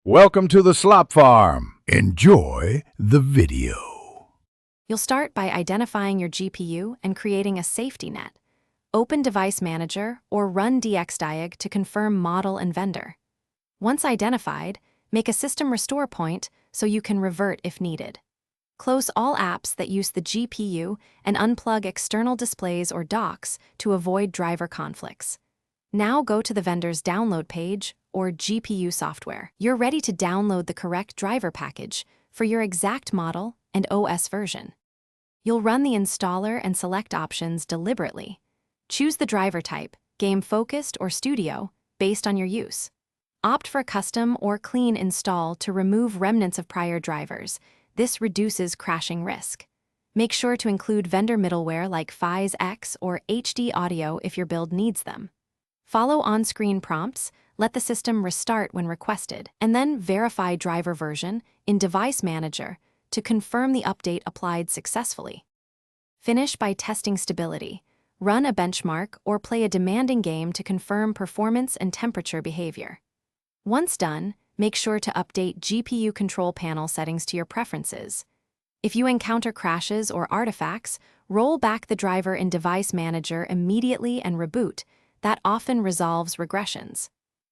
Welcome to the slop farm. Enjoy the video. You'll start by identifying your GPU and creating a safety net. Open Device Manager or run dxdiag to confirm model and vendor. Once identified, make a system restore point so you can revert if needed. Close all apps that use the GPU and unplug external displays or docks to avoid driver conflicts. Now go to the vendor's download page or GPU software. You're ready to download the correct driver package for your exact model and OS version. You'll run the installer and select options deliberately. Choose the driver type, game-focused or studio, based on your use. Opt for custom or clean install to remove remnants of prior drivers. This reduces crashing risk. Make sure to include vendor middleware like FizeX or HD Audio if your build needs them. Follow on-screen prompts, let the system restart when requested, and then verify driver version in Device Manager to confirm the update applied successfully. Finish by testing stability. Run a benchmark or play a demanding game to confirm performance and temperature behavior. Once done, make sure to update GPU control panel settings to your preferences. If you encounter crashes or artifacts, roll back the driver in Device Manager immediately and reboot. That often resolves regressions.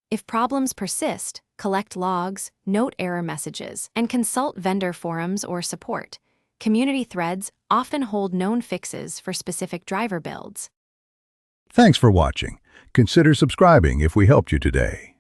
If problems persist, collect logs, note error messages, and consult vendor forums or support. Community threads often hold known fixes for specific driver builds. Thanks for watching. Consider subscribing if we helped you today.